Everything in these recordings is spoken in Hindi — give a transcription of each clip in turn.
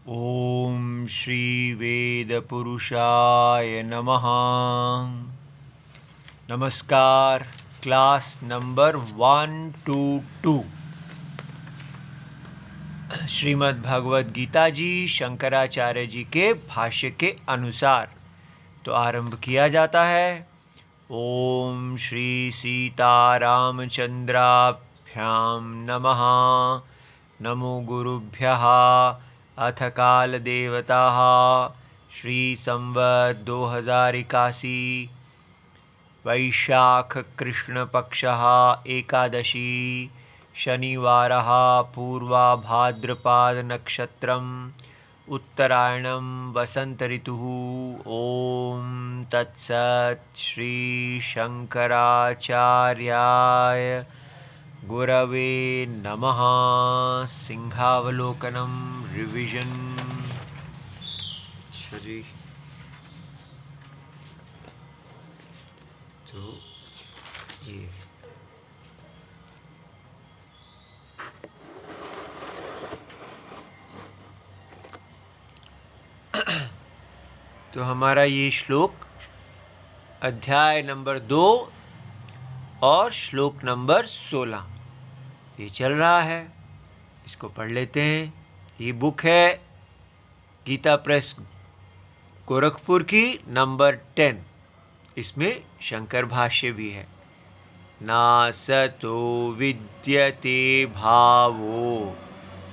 ओम श्री वेद पुरुषाय नमः। नमस्कार। क्लास नंबर 122 श्रीमद् भगवद गीता जी शंकराचार्य जी के भाष्य के अनुसार तो आरंभ किया जाता है। ओम श्री सीतारामचंद्राभ्याम नमः। नमो गुरुभ्यः। अथ काल देवता श्री संवत् 2081 वैशाख कृष्ण पक्षः एकादशी शनिवारः पूर्वा भाद्रपद नक्षत्रम् उत्तरायणं वसंत ऋतुः। ओम तत्सत्। श्री शंकराचार्याय गुरवे नमः। सिंहावलोकनम रिविजन। जी तो ये तो हमारा ये श्लोक अध्याय नंबर 2 और श्लोक नंबर 16 ये चल रहा है। इसको पढ़ लेते हैं। ये बुक है गीता प्रेस गोरखपुर की नंबर 10। इसमें शंकर भाष्य भी है। नासतो विद्यते भावो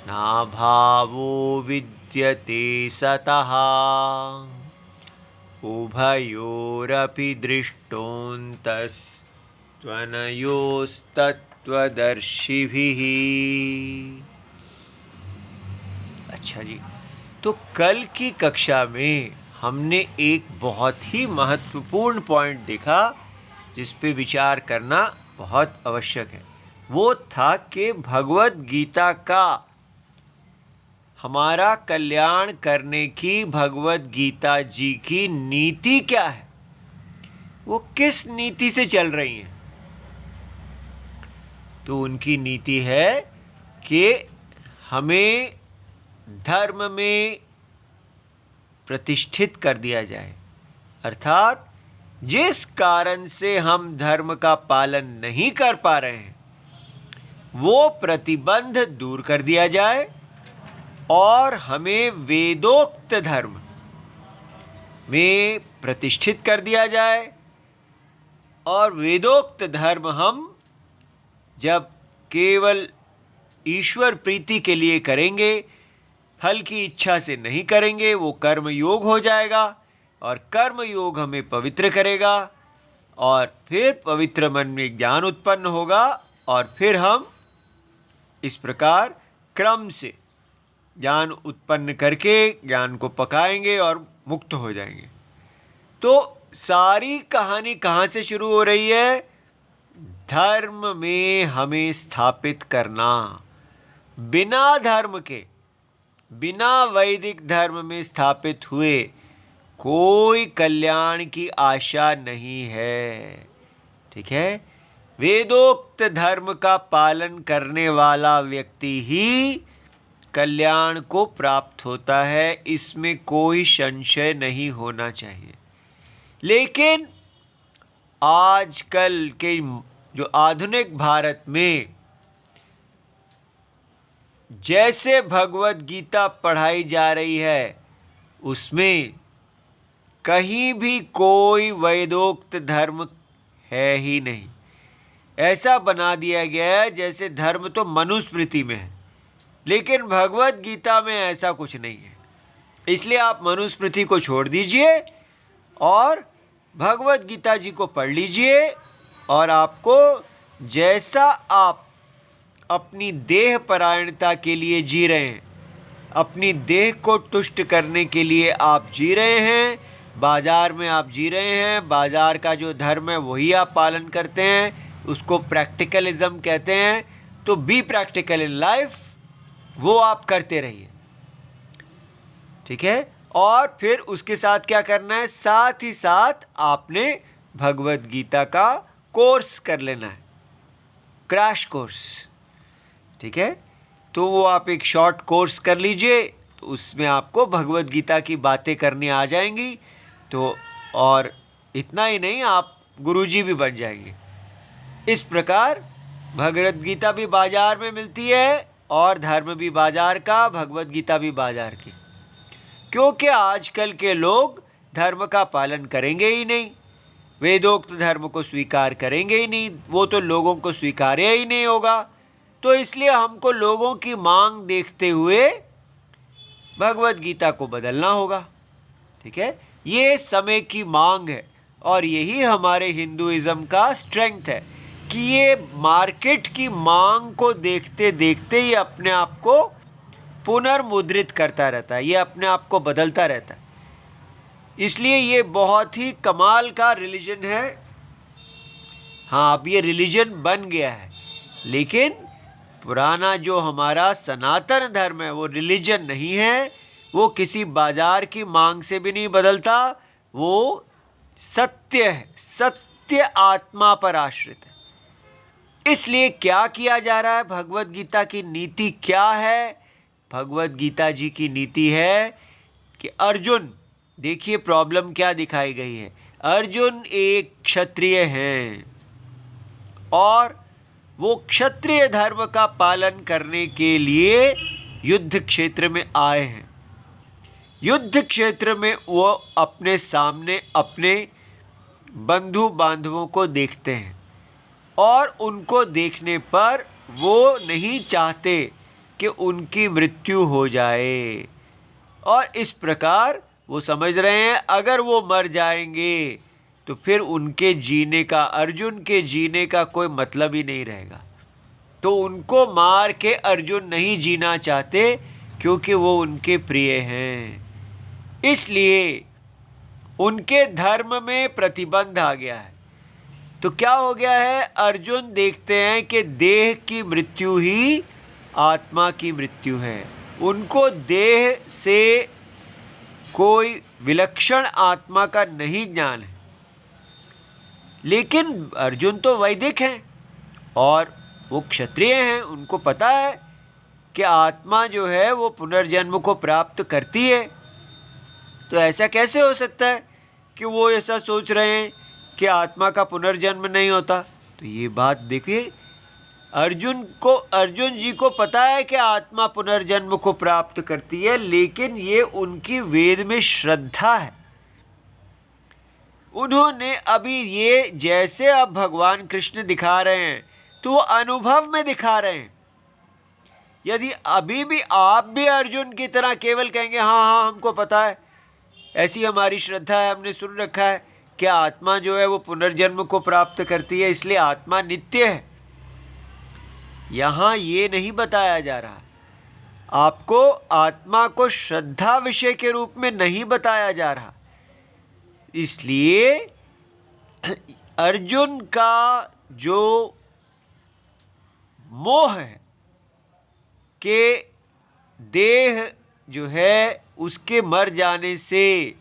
ना भावो विद्यते सतः उभयोरपि दृष्टोऽन्तस्त्वनयोस्तत्त्वदर्शिभिः। अच्छा जी, तो कल की कक्षा में हमने एक बहुत ही महत्वपूर्ण पॉइंट देखा जिस पे विचार करना बहुत आवश्यक है। वो था कि भगवत गीता का हमारा कल्याण करने की भगवत गीता जी की नीति क्या है, वो किस नीति से चल रही हैं। तो उनकी नीति है कि हमें धर्म में प्रतिष्ठित कर दिया जाए, अर्थात जिस कारण से हम धर्म का पालन नहीं कर पा रहे हैं वो प्रतिबंध दूर कर दिया जाए और हमें वेदोक्त धर्म में प्रतिष्ठित कर दिया जाए। और वेदोक्त धर्म हम जब केवल ईश्वर प्रीति के लिए करेंगे, फल की इच्छा से नहीं करेंगे, वो कर्म योग हो जाएगा और कर्म योग हमें पवित्र करेगा और फिर पवित्र मन में ज्ञान उत्पन्न होगा और फिर हम इस प्रकार क्रम से ज्ञान उत्पन्न करके ज्ञान को पकाएंगे और मुक्त हो जाएंगे। तो सारी कहानी कहाँ से शुरू हो रही है? धर्म में हमें स्थापित करना। बिना धर्म के, बिना वैदिक धर्म में स्थापित हुए कोई कल्याण की आशा नहीं है। ठीक है? वेदोक्त धर्म का पालन करने वाला व्यक्ति ही कल्याण को प्राप्त होता है, इसमें कोई संशय नहीं होना चाहिए। लेकिन आजकल के जो आधुनिक भारत में जैसे भगवत गीता पढ़ाई जा रही है उसमें कहीं भी कोई वेदोक्त धर्म है ही नहीं। ऐसा बना दिया गया है जैसे धर्म तो मनुस्मृति में है, लेकिन भगवत गीता में ऐसा कुछ नहीं है। इसलिए आप मनुस्मृति को छोड़ दीजिए और भगवत गीता जी को पढ़ लीजिए और आपको जैसा आप अपनी देह परायणता के लिए जी रहे हैं, अपनी देह को तुष्ट करने के लिए आप जी रहे हैं, बाज़ार में आप जी रहे हैं, बाज़ार का जो धर्म है वही आप पालन करते हैं, उसको प्रैक्टिकलिज्म कहते हैं। तो बी प्रैक्टिकल इन लाइफ, वो आप करते रहिए। ठीक है? और फिर उसके साथ क्या करना है? साथ ही साथ आपने भगवत गीता का कोर्स कर लेना है, क्रैश कोर्स। ठीक है? तो वो आप एक शॉर्ट कोर्स कर लीजिए, उसमें आपको भगवद गीता की बातें करनी आ जाएंगी। तो और इतना ही नहीं, आप गुरुजी भी बन जाएंगे। इस प्रकार भगवद गीता भी बाजार में मिलती है और धर्म भी बाजार का, भगवद गीता भी बाजार की। क्योंकि आजकल के लोग धर्म का पालन करेंगे ही नहीं, वेदोक्त धर्म को स्वीकार करेंगे ही नहीं, वो तो लोगों को स्वीकार्य ही नहीं होगा। तो इसलिए हमको लोगों की मांग देखते हुए भगवद गीता को बदलना होगा। ठीक है, ये समय की मांग है और यही हमारे हिंदुइज्म का स्ट्रेंथ है कि ये मार्केट की मांग को देखते देखते ये अपने आप को पुनर्मुद्रित करता रहता है, ये अपने आप को बदलता रहता है। इसलिए ये बहुत ही कमाल का रिलीजन है। हाँ, अब ये रिलीजन बन गया है, लेकिन पुराना जो हमारा सनातन धर्म है वो रिलीजन नहीं है, वो किसी बाजार की मांग से भी नहीं बदलता, वो सत्य है, सत्य आत्मा पर आश्रित है। इसलिए क्या किया जा रहा है, भगवद गीता की नीति क्या है? भगवद गीता जी की नीति है कि अर्जुन, देखिए प्रॉब्लम क्या दिखाई गई है। अर्जुन एक क्षत्रिय हैं और वो क्षत्रिय धर्म का पालन करने के लिए युद्ध क्षेत्र में आए हैं। युद्ध क्षेत्र में वो अपने सामने अपने बंधु बांधवों को देखते हैं और उनको देखने पर वो नहीं चाहते कि उनकी मृत्यु हो जाए, और इस प्रकार वो समझ रहे हैं अगर वो मर जाएंगे तो फिर उनके जीने का, अर्जुन के जीने का कोई मतलब ही नहीं रहेगा। तो उनको मार के अर्जुन नहीं जीना चाहते क्योंकि वो उनके प्रिय हैं। इसलिए उनके धर्म में प्रतिबंध आ गया है। तो क्या हो गया है, अर्जुन देखते हैं कि देह की मृत्यु ही आत्मा की मृत्यु है। उनको देह से कोई विलक्षण आत्मा का नहीं ज्ञान है। लेकिन अर्जुन तो वैदिक हैं और वो क्षत्रिय हैं, उनको पता है कि आत्मा जो है वो पुनर्जन्म को प्राप्त करती है। तो ऐसा कैसे हो सकता है कि वो ऐसा सोच रहे हैं कि आत्मा का पुनर्जन्म नहीं होता? तो ये बात देखिए, अर्जुन जी को पता है कि आत्मा पुनर्जन्म को प्राप्त करती है, लेकिन ये उनकी वेद में श्रद्धा है। उन्होंने अभी ये जैसे अब भगवान कृष्ण दिखा रहे हैं तो वो अनुभव में दिखा रहे हैं। यदि अभी भी आप भी अर्जुन की तरह केवल कहेंगे हाँ हाँ हमको पता है, ऐसी हमारी श्रद्धा है, हमने सुन रखा है कि आत्मा जो है वो पुनर्जन्म को प्राप्त करती है, इसलिए आत्मा नित्य है, यहाँ ये नहीं बताया जा रहा। आपको आत्मा को श्रद्धा विषय के रूप में नहीं बताया जा रहा। इसलिए अर्जुन का जो मोह है कि देह जो है उसके मर जाने से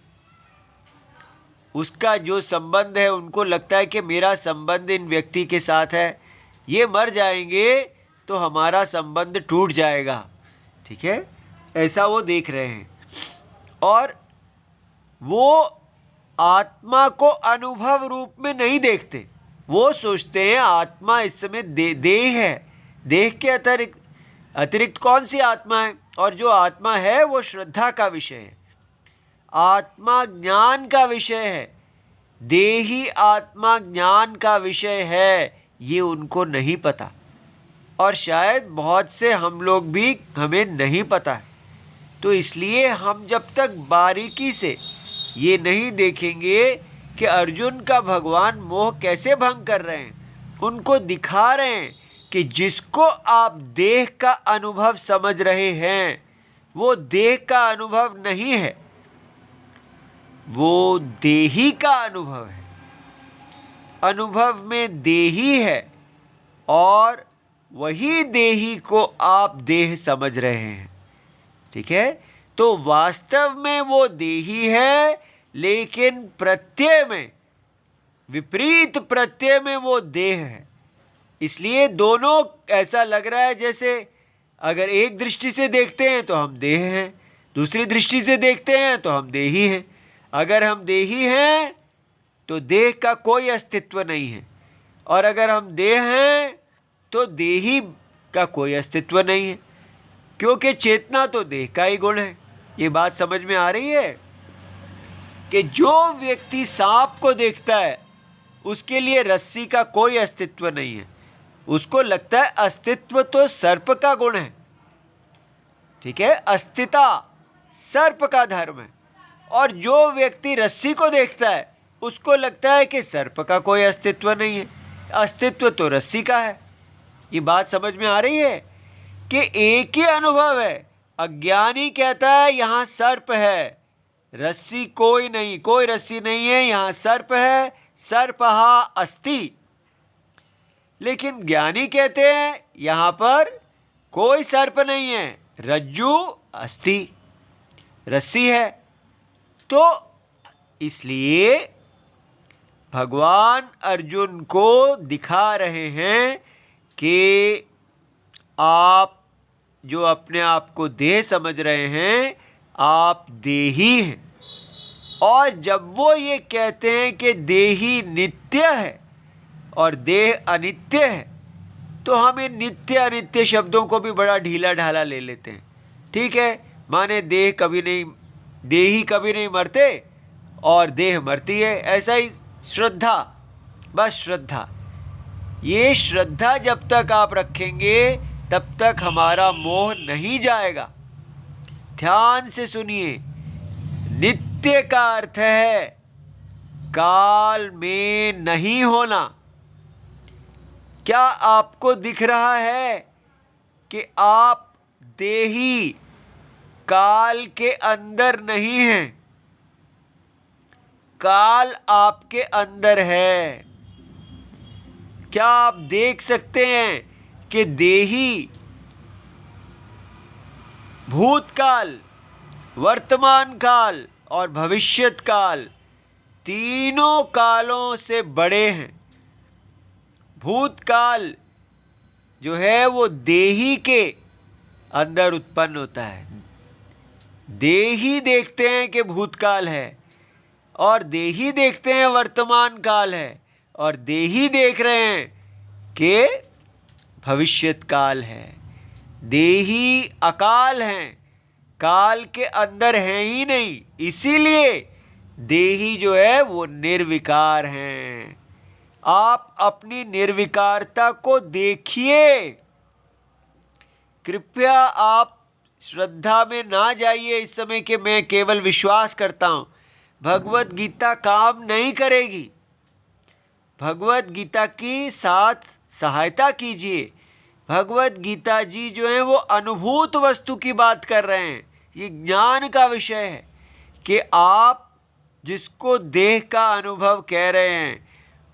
उसका जो संबंध है, उनको लगता है कि मेरा संबंध इन व्यक्ति के साथ है, ये मर जाएंगे तो हमारा संबंध टूट जाएगा। ठीक है, ऐसा वो देख रहे हैं और वो आत्मा को अनुभव रूप में नहीं देखते। वो सोचते हैं आत्मा इस समय देह है, देह के अतिरिक्त कौन सी आत्मा है, और जो आत्मा है वो श्रद्धा का विषय है, आत्मा ज्ञान का विषय है, देही आत्मा ज्ञान का विषय है, ये उनको नहीं पता। और शायद बहुत से हम लोग भी हमें नहीं पता है। तो इसलिए हम जब तक बारीकी से ये नहीं देखेंगे कि अर्जुन का भगवान मोह कैसे भंग कर रहे हैं, उनको दिखा रहे हैं कि जिसको आप देह का अनुभव समझ रहे हैं वो देह का अनुभव नहीं है, वो देही का अनुभव है। अनुभव में देही है और वही देही को आप देह समझ रहे हैं। ठीक है, तो वास्तव में वो देही है, लेकिन प्रत्यय में, विपरीत प्रत्यय में वो देह है। इसलिए दोनों ऐसा लग रहा है जैसे अगर एक दृष्टि से देखते हैं तो हम देह हैं, दूसरी दृष्टि से देखते हैं तो हम देही हैं। अगर हम देही हैं तो देह का कोई अस्तित्व नहीं है, और अगर हम देह हैं तो देही का कोई अस्तित्व नहीं है, क्योंकि चेतना तो देह का ही गुण है। ये बात समझ में आ रही है कि जो व्यक्ति सांप को देखता है उसके लिए रस्सी का कोई अस्तित्व नहीं है, उसको लगता है अस्तित्व तो सर्प का गुण है। ठीक है, अस्तिता सर्प का धर्म है। और जो व्यक्ति रस्सी को देखता है उसको लगता है कि सर्प का कोई अस्तित्व नहीं है, अस्तित्व तो रस्सी का है। ये बात समझ में आ रही है कि एक ही अनुभव है। अज्ञानी कहता है यहाँ सर्प है, रस्सी कोई नहीं, कोई रस्सी नहीं है, यहाँ सर्प है, सर्पहा अस्ति। लेकिन ज्ञानी कहते हैं यहाँ पर कोई सर्प नहीं है, रज्जु अस्ति, रस्सी है। तो इसलिए भगवान अर्जुन को दिखा रहे हैं कि आप जो अपने आप को देह समझ रहे हैं, आप देही हैं। और जब वो ये कहते हैं कि देही नित्य है और देह अनित्य है, तो हम इन नित्य अनित्य शब्दों को भी बड़ा ढीला ढाला ले लेते हैं। ठीक है, माने देही कभी नहीं मरते और देह मरती है, ऐसा ही श्रद्धा, बस श्रद्धा। ये श्रद्धा जब तक आप रखेंगे तब तक हमारा मोह नहीं जाएगा। ध्यान से सुनिए, नित्य का अर्थ है काल में नहीं होना। क्या आपको दिख रहा है कि आप देही काल के अंदर नहीं हैं? काल आपके अंदर है। क्या आप देख सकते हैं कि देही भूतकाल, वर्तमान काल और भविष्यत काल तीनों कालों से बड़े हैं? भूतकाल जो है वो देही के अंदर उत्पन्न होता है। देही देखते हैं कि भूतकाल है, और देही देखते हैं वर्तमान काल है, और देही देख रहे हैं कि भविष्यत काल है। देही अकाल हैं, काल के अंदर हैं ही नहीं, इसीलिए देही जो है वो निर्विकार हैं। आप अपनी निर्विकारता को देखिए। कृपया आप श्रद्धा में ना जाइए इस समय कि मैं केवल विश्वास करता हूँ। भगवत गीता काम नहीं करेगी। भगवत गीता की साथ सहायता कीजिए। भगवत गीता जी जो है वो अनुभूत वस्तु की बात कर रहे हैं। ये ज्ञान का विषय है कि आप जिसको देह का अनुभव कह रहे हैं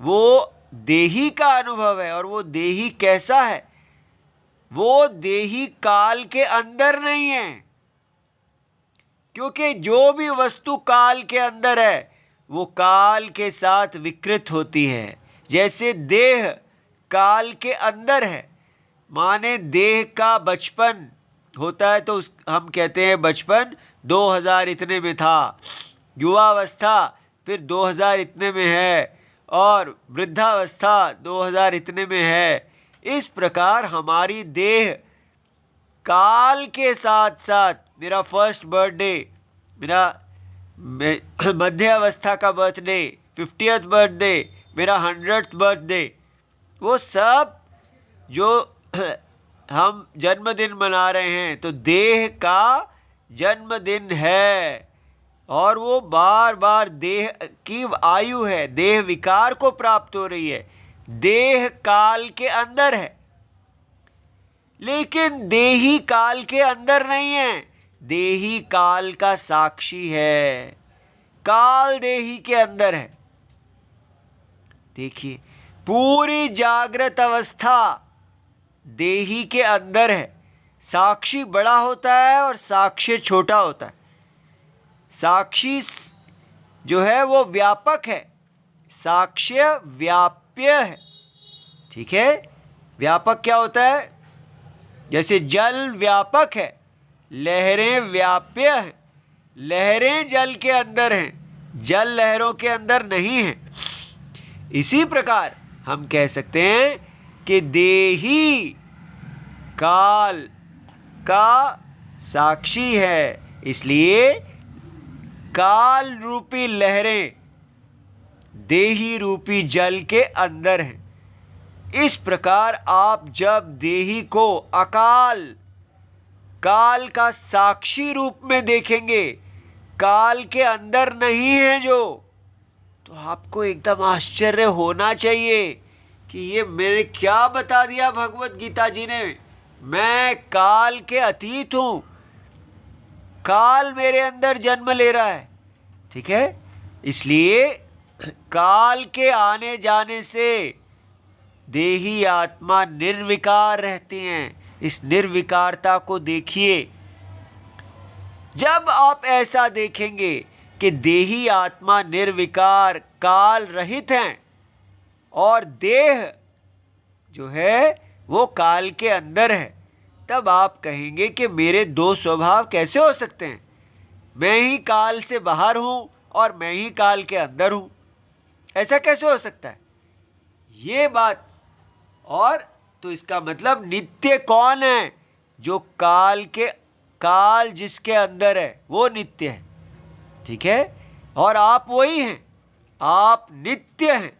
वो देही का अनुभव है। और वो देही कैसा है? वो देही काल के अंदर नहीं है, क्योंकि जो भी वस्तु काल के अंदर है वो काल के साथ विकृत होती है। जैसे देह काल के अंदर है, माने देह का बचपन होता है तो हम कहते हैं बचपन 2000 इतने में था, युवावस्था फिर 2000 इतने में है, और वृद्धावस्था 2000 इतने में है। इस प्रकार हमारी देह काल के साथ साथ, मेरा फर्स्ट बर्थडे, मेरा मध्य अवस्था का बर्थडे, 50th बर्थडे, मेरा 100th बर्थडे, वो सब जो हम जन्मदिन मना रहे हैं तो देह का जन्मदिन है। और वो बार बार देह की आयु है, देह विकार को प्राप्त हो रही है। देह काल के अंदर है, लेकिन देही काल के अंदर नहीं है। देही काल का साक्षी है, काल देही के अंदर है। देखिए, पूरी जागृत अवस्था देही के अंदर है। साक्षी बड़ा होता है और साक्ष्य छोटा होता है। साक्षी जो है वो व्यापक है, साक्ष्य व्याप्य है। ठीक है, व्यापक क्या होता है? जैसे जल व्यापक है लहरें व्याप्य हैं, लहरें जल के अंदर हैं, जल लहरों के अंदर नहीं है। इसी प्रकार हम कह सकते हैं कि देही काल का साक्षी है, इसलिए काल रूपी लहरें देही रूपी जल के अंदर हैं। इस प्रकार आप जब देही को अकाल काल का साक्षी रूप में देखेंगे, काल के अंदर नहीं है जो, तो आपको एकदम आश्चर्य होना चाहिए कि ये मैंने क्या बता दिया भगवत गीता जी ने। मैं काल के अतीत हूँ, काल मेरे अंदर जन्म ले रहा है। ठीक है, इसलिए काल के आने जाने से देही आत्मा निर्विकार रहती हैं। इस निर्विकारता को देखिए। जब आप ऐसा देखेंगे कि देही आत्मा निर्विकार काल रहित हैं और देह जो है वो काल के अंदर है, तब आप कहेंगे कि मेरे दो स्वभाव कैसे हो सकते हैं। मैं ही काल से बाहर हूँ और मैं ही काल के अंदर हूँ, ऐसा कैसे हो सकता है ये बात। और तो इसका मतलब नित्य कौन है? जो काल जिसके अंदर है वो नित्य है। ठीक है, और आप वही हैं, आप नित्य हैं।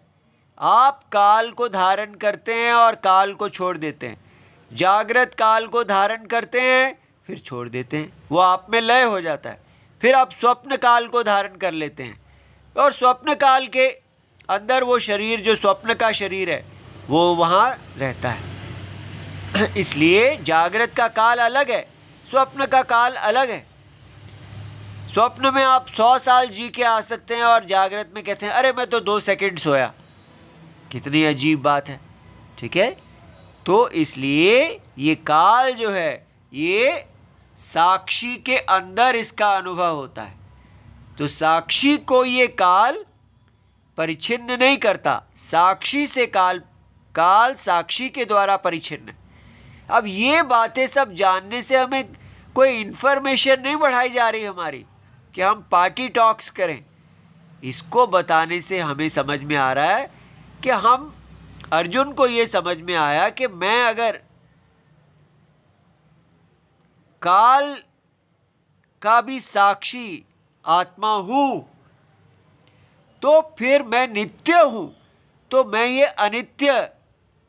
आप काल को धारण करते हैं और काल को छोड़ देते हैं। जागृत काल को धारण करते हैं फिर छोड़ देते हैं, वो आप में लय हो जाता है। फिर आप स्वप्न काल को धारण कर लेते हैं और स्वप्न काल के अंदर वो शरीर जो स्वप्न का शरीर है वो वहाँ रहता है। इसलिए जागृत का काल अलग है, स्वप्न का काल अलग है। स्वप्न में आप 100 साल जी के आ सकते हैं और जागृत में कहते हैं अरे मैं तो 2 सेकंड सोया। कितनी अजीब बात है। ठीक है, तो इसलिए ये काल जो है ये साक्षी के अंदर इसका अनुभव होता है। तो साक्षी को ये काल परिच्छिन्न नहीं करता, साक्षी से काल साक्षी के द्वारा परिच्छिन्न है। अब ये बातें सब जानने से हमें कोई इन्फॉर्मेशन नहीं बढ़ाई जा रही हमारी कि हम पार्टी टॉक्स करें। इसको बताने से हमें समझ में आ रहा है कि हम अर्जुन को ये समझ में आया कि मैं अगर काल का भी साक्षी आत्मा हूँ तो फिर मैं नित्य हूँ, तो मैं ये अनित्य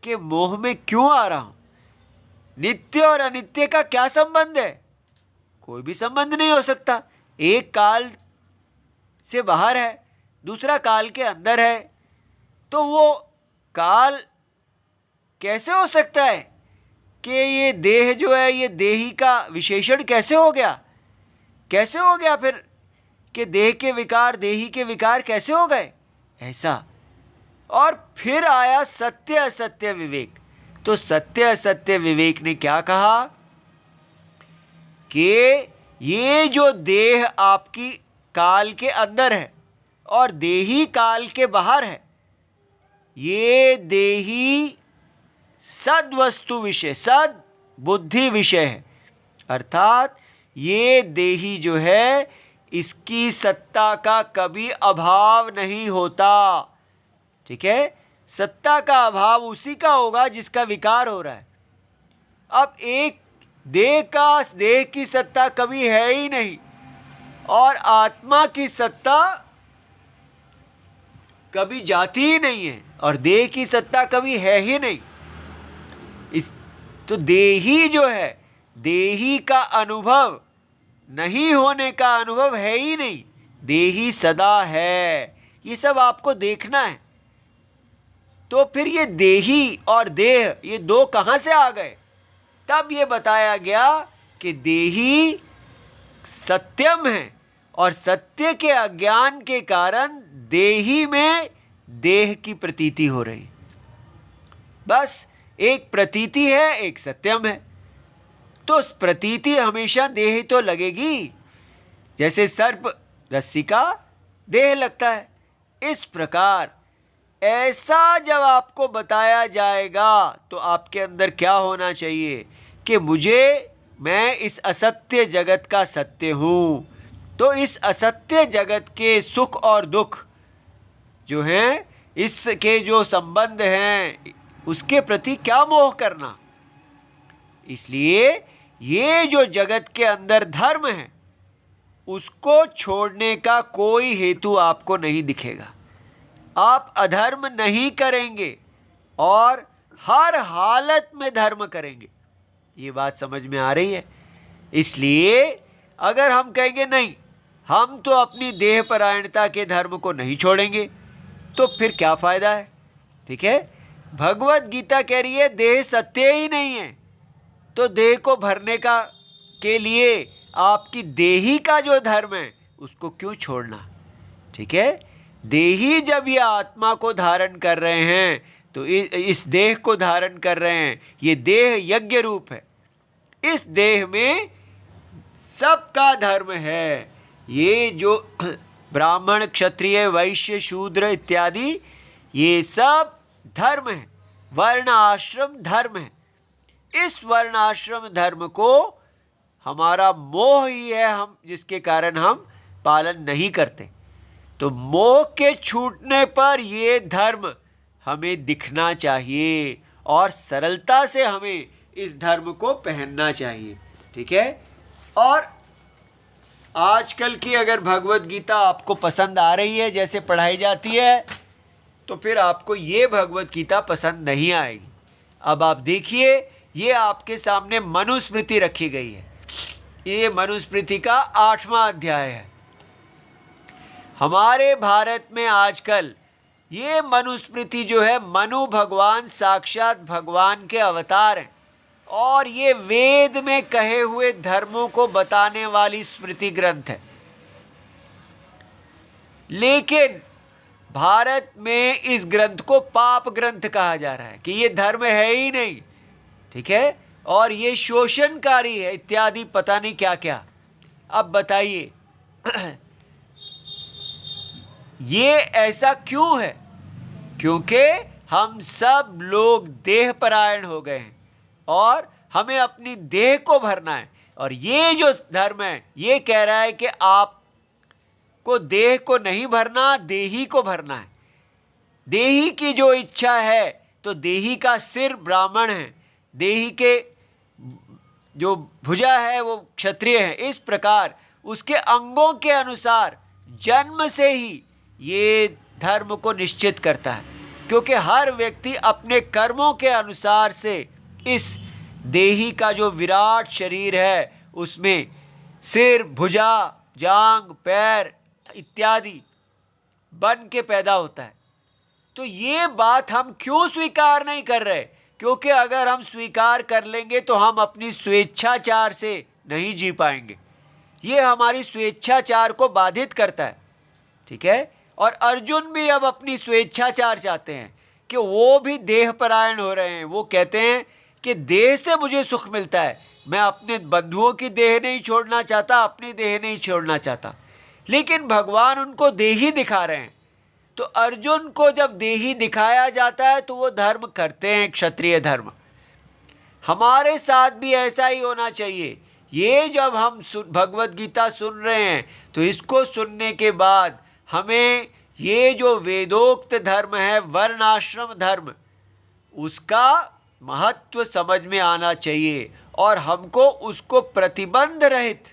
के मोह में क्यों आ रहा हूँ? नित्य और अनित्य का क्या संबंध है? कोई भी संबंध नहीं हो सकता। एक काल से बाहर है, दूसरा काल के अंदर है, तो वो काल कैसे हो सकता है कि ये देह जो है ये देही का विशेषण कैसे हो गया? कैसे हो गया फिर कि देह के विकार देही के विकार कैसे हो गए? ऐसा। और फिर आया सत्य असत्य विवेक। तो सत्य असत्य विवेक ने क्या कहा कि ये जो देह आपकी काल के अंदर है और देही काल के बाहर है, ये देही सद वस्तु विषय, सद बुद्धि विषय है। अर्थात ये देही जो है इसकी सत्ता का कभी अभाव नहीं होता। ठीक है, सत्ता का अभाव उसी का होगा जिसका विकार हो रहा है। अब एक देह की सत्ता कभी है ही नहीं और आत्मा की सत्ता कभी जाती ही नहीं है और देह की सत्ता कभी है ही नहीं। तो देही जो है, देही का अनुभव नहीं होने का अनुभव है ही नहीं, देही सदा है। ये सब आपको देखना है। तो फिर ये देही और देह ये दो कहाँ से आ गए? तब ये बताया गया कि देही सत्यम है और सत्य के अज्ञान के कारण देही में देह की प्रतीति हो रही। बस एक प्रतीति है, एक सत्यम है। तो प्रतीति हमेशा देह तो लगेगी, जैसे सर्प रस्सी का देह लगता है। इस प्रकार ऐसा जब आपको बताया जाएगा तो आपके अंदर क्या होना चाहिए कि मुझे मैं इस असत्य जगत का सत्य हूँ, तो इस असत्य जगत के सुख और दुख जो हैं, इसके जो संबंध हैं, उसके प्रति क्या मोह करना। इसलिए ये जो जगत के अंदर धर्म है, उसको छोड़ने का कोई हेतु आपको नहीं दिखेगा। आप अधर्म नहीं करेंगे और हर हालत में धर्म करेंगे। ये बात समझ में आ रही है? इसलिए अगर हम कहेंगे नहीं, हम तो अपनी देह परायणता के धर्म को नहीं छोड़ेंगे, तो फिर क्या फायदा है? ठीक है, भगवत गीता कह रही है देह सत्य ही नहीं है, तो देह को भरने का के लिए आपकी देही का जो धर्म है उसको क्यों छोड़ना। ठीक है, देही जब ये आत्मा को धारण कर रहे हैं, तो इस देह को धारण कर रहे हैं, ये देह यज्ञ रूप है। इस देह में सबका धर्म है। ये जो ब्राह्मण, क्षत्रिय, वैश्य, शूद्र इत्यादि, ये सब धर्म है, वर्ण आश्रम धर्म है। इस वर्ण आश्रम धर्म को हमारा मोह ही है, हम जिसके कारण हम पालन नहीं करते। तो मोह के छूटने पर ये धर्म हमें दिखना चाहिए और सरलता से हमें इस धर्म को पहनना चाहिए। ठीक है, और आजकल की अगर भगवत गीता आपको पसंद आ रही है जैसे पढ़ाई जाती है, तो फिर आपको ये भगवत गीता पसंद नहीं आएगी। अब आप देखिए, ये आपके सामने मनुस्मृति रखी गई है। ये मनुस्मृति का 8वां अध्याय है। हमारे भारत में आजकल ये मनुस्मृति जो है, मनु भगवान साक्षात भगवान के अवतार हैं और ये वेद में कहे हुए धर्मों को बताने वाली स्मृति ग्रंथ है। लेकिन भारत में इस ग्रंथ को पाप ग्रंथ कहा जा रहा है कि ये धर्म है ही नहीं। ठीक है, और ये शोषणकारी है इत्यादि पता नहीं क्या क्या। अब बताइए ये ऐसा क्यों है? क्योंकि हम सब लोग देह परायण हो गए हैं और हमें अपनी देह को भरना है। और ये जो धर्म है ये कह रहा है कि आप को देह को नहीं भरना, देही को भरना है। देही की जो इच्छा है, तो देही का सिर ब्राह्मण है, देही के जो भुजा है वो क्षत्रिय है। इस प्रकार उसके अंगों के अनुसार जन्म से ही ये धर्म को निश्चित करता है, क्योंकि हर व्यक्ति अपने कर्मों के अनुसार से इस देही का जो विराट शरीर है उसमें सिर, भुजा, जांग, पैर इत्यादि बन के पैदा होता है। तो ये बात हम क्यों स्वीकार नहीं कर रहे? क्योंकि अगर हम स्वीकार कर लेंगे तो हम अपनी स्वेच्छाचार से नहीं जी पाएंगे। ये हमारी स्वेच्छाचार को बाधित करता है। ठीक है, और अर्जुन भी अब अपनी स्वेच्छाचार चाहते हैं कि वो भी देह परायण हो रहे हैं। वो कहते हैं कि देह से मुझे सुख मिलता है, मैं अपने बंधुओं की देह नहीं छोड़ना चाहता, अपनी देह नहीं छोड़ना चाहता। लेकिन भगवान उनको देही दिखा रहे हैं। तो अर्जुन को जब देही दिखाया जाता है तो वो धर्म करते हैं, क्षत्रिय धर्म। हमारे साथ भी ऐसा ही होना चाहिए। ये जब हम भगवत गीता सुन रहे हैं तो इसको सुनने के बाद हमें ये जो वेदोक्त धर्म है, वर्णाश्रम धर्म, उसका महत्व समझ में आना चाहिए और हमको उसको प्रतिबंध रहित,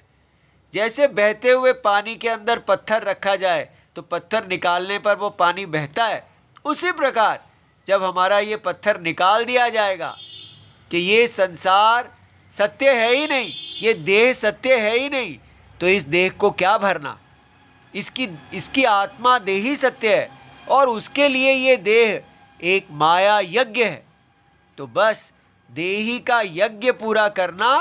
जैसे बहते हुए पानी के अंदर पत्थर रखा जाए तो पत्थर निकालने पर वो पानी बहता है, उसी प्रकार जब हमारा ये पत्थर निकाल दिया जाएगा कि ये संसार सत्य है ही नहीं, ये देह सत्य है ही नहीं, तो इस देह को क्या भरना। इसकी आत्मा देही सत्य है और उसके लिए ये देह एक माया यज्ञ है। तो बस देही का यज्ञ पूरा करना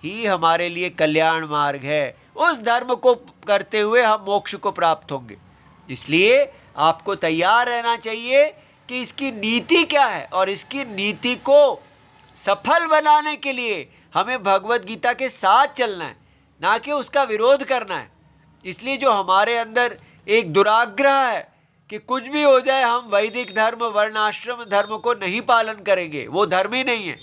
ही हमारे लिए कल्याण मार्ग है। उस धर्म को करते हुए हम मोक्ष को प्राप्त होंगे। इसलिए आपको तैयार रहना चाहिए कि इसकी नीति क्या है, और इसकी नीति को सफल बनाने के लिए हमें भगवत गीता के साथ चलना है, ना कि उसका विरोध करना है। इसलिए जो हमारे अंदर एक दुराग्रह है कि कुछ भी हो जाए हम वैदिक धर्म, वर्णाश्रम धर्म को नहीं पालन करेंगे, वो धर्म ही नहीं है,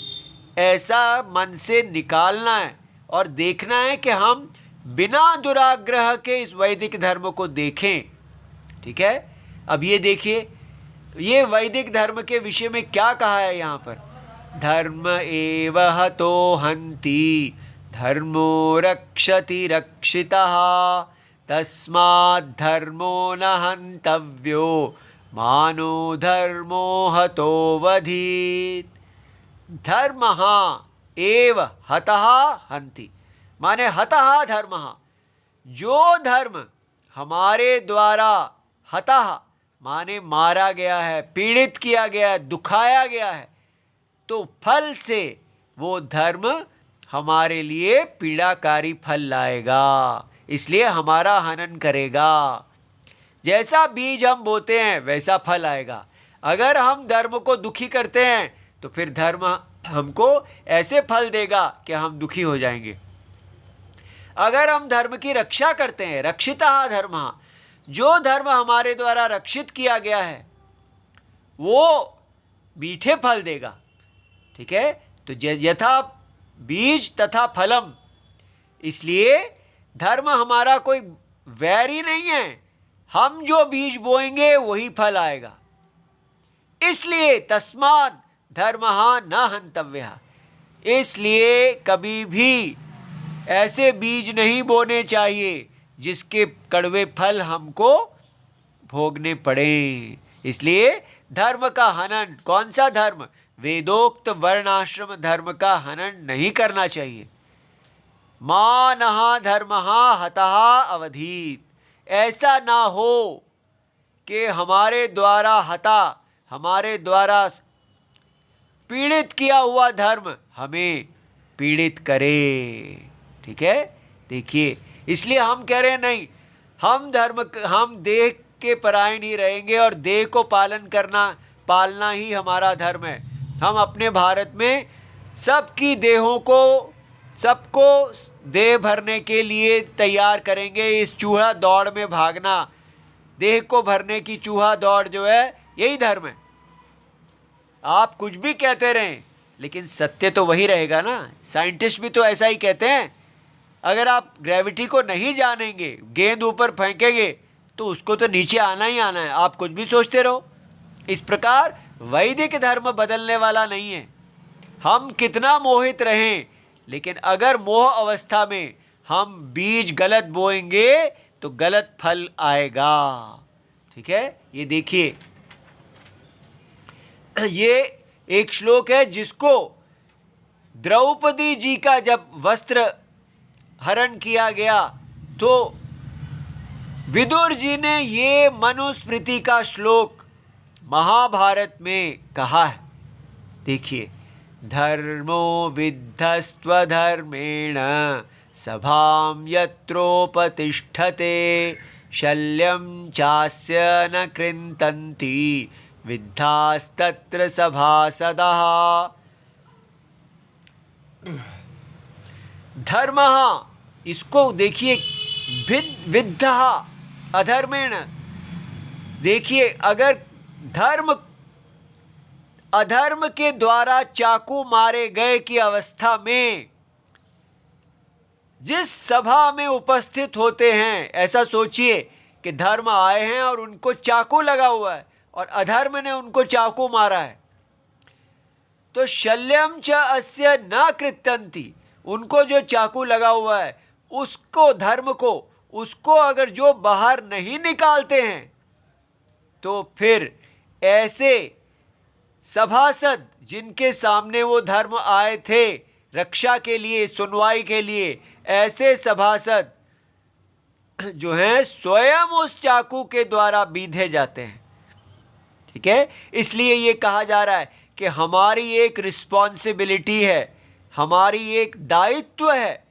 ऐसा मन से निकालना है और देखना है कि हम बिना दुराग्रह के इस वैदिक धर्म को देखें। ठीक है, अब ये देखिए, ये वैदिक धर्म के विषय में क्या कहा है यहाँ पर। धर्म एव हतो हन्ति धर्मो रक्षति रक्षितः तस्माद् धर्मो न हन्तव्यो मानो धर्मो हतो वधीत्। धर्मः एव हतः हन्ति, माने हतः धर्मः, जो धर्म हमारे द्वारा हतः माने मारा गया है, पीड़ित किया गया है, दुखाया गया है, तो फल से वो धर्म हमारे लिए पीड़ाकारी फल लाएगा, इसलिए हमारा हनन करेगा। जैसा बीज हम बोते हैं वैसा फल आएगा। अगर हम धर्म को दुखी करते हैं तो फिर धर्म हमको ऐसे फल देगा कि हम दुखी हो जाएंगे। अगर हम धर्म की रक्षा करते हैं, रक्षितः धर्मः, जो धर्म हमारे द्वारा रक्षित किया गया है वो मीठे फल देगा। ठीक है, तो यथा बीज तथा फलम, इसलिए धर्म हमारा कोई वैरी नहीं है, हम जो बीज बोएंगे वही फल आएगा। इसलिए तस्मात् धर्मः न हन्तव्यः, इसलिए कभी भी ऐसे बीज नहीं बोने चाहिए जिसके कड़वे फल हमको भोगने पड़े। इसलिए धर्म का हनन, कौन सा धर्म, वेदोक्त वर्णाश्रम धर्म का हनन नहीं करना चाहिए। मानः धर्मः हतः अवधीत्, ऐसा ना हो कि हमारे द्वारा हता, हमारे द्वारा पीड़ित किया हुआ धर्म हमें पीड़ित करे। ठीक है, देखिए, इसलिए हम कह रहे हैं नहीं, हम देह के पराये नहीं रहेंगे और देह को पालना ही हमारा धर्म है। हम अपने भारत में सबकी देहों को, सबको देह भरने के लिए तैयार करेंगे। इस चूहा दौड़ में भागना, देह को भरने की चूहा दौड़ जो है, यही धर्म है। आप कुछ भी कहते रहें लेकिन सत्य तो वही रहेगा ना। साइंटिस्ट भी तो ऐसा ही कहते हैं। अगर आप ग्रेविटी को नहीं जानेंगे, गेंद ऊपर फेंकेंगे तो उसको तो नीचे आना ही आना है, आप कुछ भी सोचते रहो। इस प्रकार वैदिक धर्म बदलने वाला नहीं है। हम कितना मोहित रहें, लेकिन अगर मोह अवस्था में हम बीज गलत बोएंगे तो गलत फल आएगा। ठीक है, ये देखिए, ये एक श्लोक है जिसको द्रौपदी जी का जब वस्त्र हरण किया गया तो विदुर जी ने ये मनुस्मृति का श्लोक महाभारत में कहा है। देखिए, धर्मो विद्धस्त्वधर्मेण सभां यत्रोपतिष्ठते शल्यं चास्य न कृन्तन्ति विद्धास्तत्र सभासदः। धर्मः, इसको देखिए, विद्धः अधर्मेण। देखिए, अगर अधर्म के द्वारा चाकू मारे गए की अवस्था में जिस सभा में उपस्थित होते हैं, ऐसा सोचिए कि धर्म आए हैं और उनको चाकू लगा हुआ है और अधर्म ने उनको चाकू मारा है, तो शल्यम च अस्य न कृत्यन्ति, उनको जो चाकू लगा हुआ है उसको, धर्म को, उसको अगर जो बाहर नहीं निकालते हैं तो फिर ऐसे सभासद जिनके सामने वो धर्म आए थे रक्षा के लिए, सुनवाई के लिए, ऐसे सभासद जो हैं स्वयं उस चाकू के द्वारा बीधे जाते हैं। ठीक है, इसलिए ये कहा जा रहा है कि हमारी एक रिस्पॉन्सिबिलिटी है, हमारी एक दायित्व है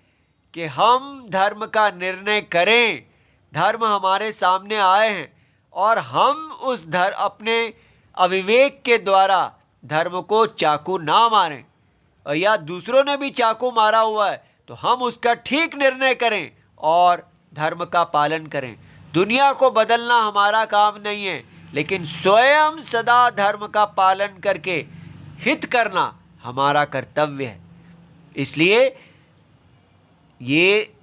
कि हम धर्म का निर्णय करें। धर्म हमारे सामने आए हैं और हम उस अपने अविवेक के द्वारा धर्म को चाकू ना मारें, और या दूसरों ने भी चाकू मारा हुआ है तो हम उसका ठीक निर्णय करें और धर्म का पालन करें। दुनिया को बदलना हमारा काम नहीं है, लेकिन स्वयं सदा धर्म का पालन करके हित करना हमारा कर्तव्य है। इसलिए ये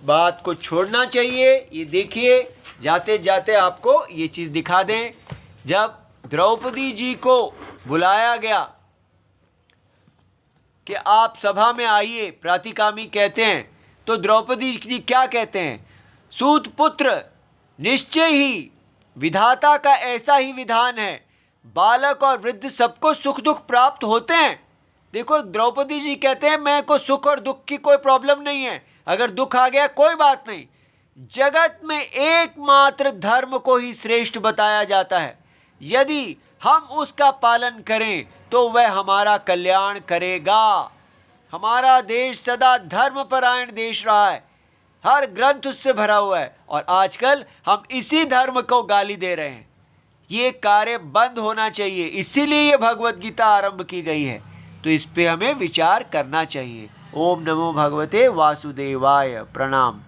बात को छोड़ना चाहिए। ये देखिए, जाते जाते आपको ये चीज़ दिखा दें। जब द्रौपदी जी को बुलाया गया कि आप सभा में आइए, प्रातिकामी कहते हैं, तो द्रौपदी जी क्या कहते हैं? सूत पुत्र, निश्चय ही विधाता का ऐसा ही विधान है, बालक और वृद्ध सबको सुख दुख प्राप्त होते हैं। देखो, द्रौपदी जी कहते हैं मैं को सुख और दुख की कोई प्रॉब्लम नहीं है, अगर दुख आ गया कोई बात नहीं। जगत में एकमात्र धर्म को ही श्रेष्ठ बताया जाता है। यदि हम उसका पालन करें तो वह हमारा कल्याण करेगा। हमारा देश सदा धर्मपरायण देश रहा है, हर ग्रंथ उससे भरा हुआ है, और आजकल हम इसी धर्म को गाली दे रहे हैं। ये कार्य बंद होना चाहिए, इसीलिए ये भगवत गीता आरंभ की गई है। तो इस पे हमें विचार करना चाहिए। ओम नमो भगवते वासुदेवाय। प्रणाम।